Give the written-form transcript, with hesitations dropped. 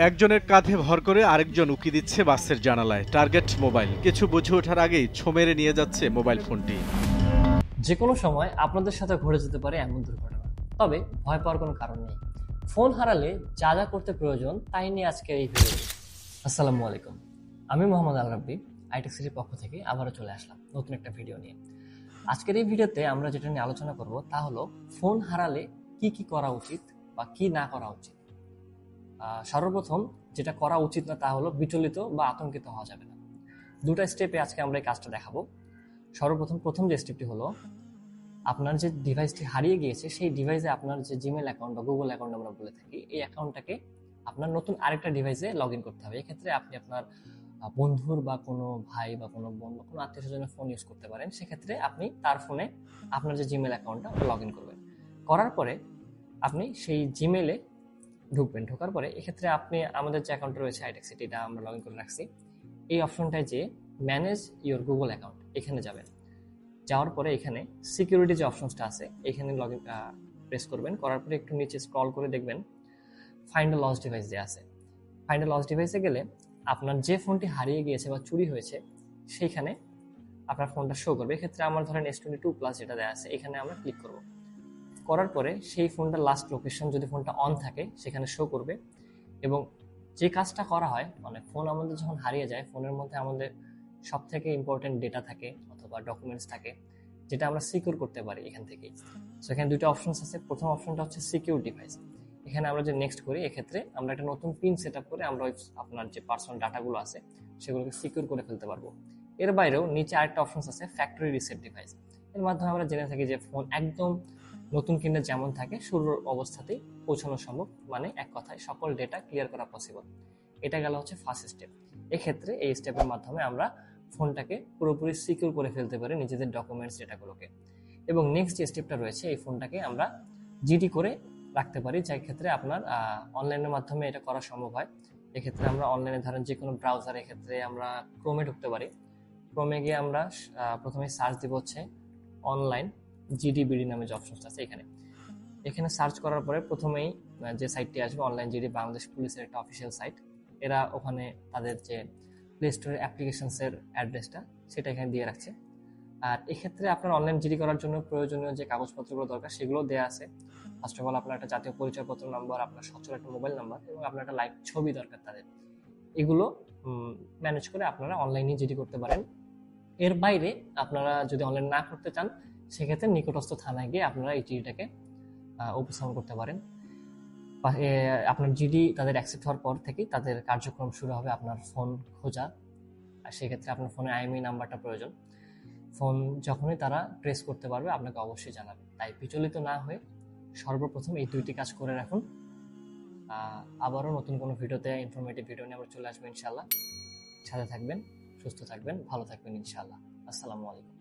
একজনের কাঁধে ভর করে আরেকজন উকি দিচ্ছে বাসের জানালায়। Target mobile. কিছু বুঝে ওঠার আগেই ছো মেরে নিয়ে যাচ্ছে মোবাইল ফোনটি। যে কোনো সময় আপনাদের সাথে ঘটে যেতে পারে এমন দুর্ঘটনা, তবে ভয় পাওয়ার কোনো কারণ নেই। ফোন হারালে যা যা করতে প্রয়োজন তাই নিয়ে আজকের এই ভিডিও। আসসালামু আলাইকুম, আমি মোহাম্মদ আল রাব্বি, আইটেক সিটির পক্ষ থেকে আবারও চলে আসলাম নতুন একটা ভিডিও নিয়ে। আজকের এই ভিডিওতে আমরা যেটা নিয়ে আলোচনা করব তা হলো ফোন হারালে কি কি করা উচিত বা কি না করা উচিত। সর্বপ্রথম যেটা করা উচিত না তা হলো বিচলিত বা আতঙ্কিত হওয়া যাবে না। দুটা স্টেপে আজকে আমরা এই কাজটা দেখাবো। প্রথম যে স্টেপটি হলো, আপনার যে ডিভাইসটি হারিয়ে গিয়েছে সেই ডিভাইসে আপনার যে জিমেল অ্যাকাউন্ট বা গুগল অ্যাকাউন্ট আমরা বলে থাকি, এই অ্যাকাউন্টটাকে আপনার নতুন আরেকটা ডিভাইসে লগ ইন করতে হবে। এক্ষেত্রে আপনি আপনার বন্ধুর বা কোনো ভাই বা কোনো বোন বা কোনো আত্মীয় স্বজনের ফোন ইউজ করতে পারেন। সেক্ষেত্রে আপনি তার ফোনে আপনার যে জিমেল অ্যাকাউন্টটা ওটা লগ ইন করবেন। করার পরে আপনি সেই জিমেলে ঢুকবেন। ঢোকার পরে এক্ষেত্রে আপনি আমাদের যে অ্যাকাউন্ট রয়েছে আইটেক সিটি, এটা আমরা লগ ইন করে রাখছি, এই অপশনটায় যে ম্যানেজ ইউর গুগল অ্যাকাউন্ট এখানে যাবেন। যাওয়ার পরে এখানে সিকিউরিটি যে অপশনসটা আছে এখানে লগ ইন প্রেস করবেন। করার পরে একটু নিচে স্ক্রল করে দেখবেন ফাইন্ড আ লস্ট ডিভাইস যে আছে। ফাইন্ড আ লস্ট ডিভাইসে গেলে আপনার যে ফোনটি হারিয়ে গিয়েছে বা চুরি হয়েছে সেইখানে আপনার ফোনটা শো করবে। এক্ষেত্রে আমার ধরেন S22+ যেটা দেওয়া আছে, এখানে আমরা ক্লিক করব। করার পরে সেই ফোনটার লাস্ট লোকেশন যদি ফোনটা অন থাকে সেখানে শো করবে। এবং যে কাজটা করা হয়, মানে ফোন আমাদের যখন হারিয়ে যায়, ফোনের মধ্যে আমাদের সব থেকে ইম্পর্টেন্ট ডেটা থাকে অথবা ডকুমেন্টস থাকে, যেটা আমরা সিকিউর করতে পারি এখান থেকেই। সো এখানে দুটো অপশনস আছে। প্রথম অপশনটা হচ্ছে সিকিউর ডিভাইস। এখানে আমরা যে নেক্সট করি, এক্ষেত্রে আমরা একটা নতুন পিন সেট আপ করে আমরা আপনার যে পার্সোনাল ডাটাগুলো আছে সেগুলোকে সিকিউর করে ফেলতে পারবো। এর বাইরেও নিচে আরেকটা অপশনস আছে ফ্যাক্টরি রিসেট ডিভাইস। এর মাধ্যমে আমরা জেনে থাকি যে ফোন একদম নতুন কিনে যেমন থাকে শুরুর অবস্থাতেই পৌঁছানো সম্ভব, মানে এক কথায় সকল ডেটা ক্লিয়ার করা পসিবল। এটা গেল হচ্ছে ফার্স্ট স্টেপ। এক্ষেত্রে এই স্টেপের মাধ্যমে আমরা ফোনটাকে পুরোপুরি সিকিউর করে ফেলতে পারি নিজেদের ডকুমেন্টস ডেটাগুলোকে। এবং নেক্সট যে স্টেপটা রয়েছে, এই ফোনটাকে আমরা জিডি করে রাখতে পারি, যার ক্ষেত্রে আপনার অনলাইনের মাধ্যমে এটা করা সম্ভব হয়। এক্ষেত্রে আমরা অনলাইনে ধরেন যে কোনো ব্রাউজার, এক্ষেত্রে আমরা ক্রোমে ঢুকতে পারি। ক্রোমে গিয়ে আমরা প্রথমে সার্চ দিব হচ্ছে অনলাইন জিডিবিডি নামে যে অপশনটা আছে এখানে সার্চ করার পরে প্রথমেই যে সাইটটি আসবে অনলাইন জিডি, বাংলাদেশ পুলিশের একটা অফিসিয়াল সাইট। এরা ওখানে তাদের যে প্লে স্টোরের অ্যাপ্লিকেশনসের অ্যাড্রেসটা সেটা এখানে দিয়ে রাখছে। আর এক্ষেত্রে আপনার অনলাইন জিডি করার জন্য প্রয়োজনীয় যে কাগজপত্রগুলো দরকার সেগুলো দেওয়া আছে। ফার্স্ট অফ অল আপনার একটা জাতীয় পরিচয়পত্র নাম্বার, আপনার সচ্ছল একটা মোবাইল নাম্বার এবং আপনার একটা লাইভ ছবি দরকার তাদের। এগুলো ম্যানেজ করে আপনারা অনলাইনে জিডি করতে পারেন। এর বাইরে আপনারা যদি অনলাইন না করতে চান, সেক্ষেত্রে নিকটস্থ থানায় গিয়ে আপনারা এই জিডিটাকে উপস্থাপন করতে পারেন। আপনার জিডি তাদের অ্যাকসেপ্ট হওয়ার পর থেকেই তাদের কার্যক্রম শুরু হবে আপনার ফোন খোঁজা। আর সেক্ষেত্রে আপনার ফোনে আইএমইআই নাম্বারটা প্রয়োজন। ফোন যখনই তারা ট্রেস করতে পারবে আপনাকে অবশ্যই জানাবে। তাই বিচলিত না হয়ে সর্বপ্রথম এই দুইটি কাজ করে রাখুন। আবারও নতুন কোনো ভিডিওতে, ইনফরমেটিভ ভিডিও নিয়ে আবার চলে আসবেন ইনশাআল্লাহ। সাথে থাকবেন, সুস্থ থাকবেন, ভালো থাকবেন ইনশাআল্লাহ। আসসালামু আলাইকুম।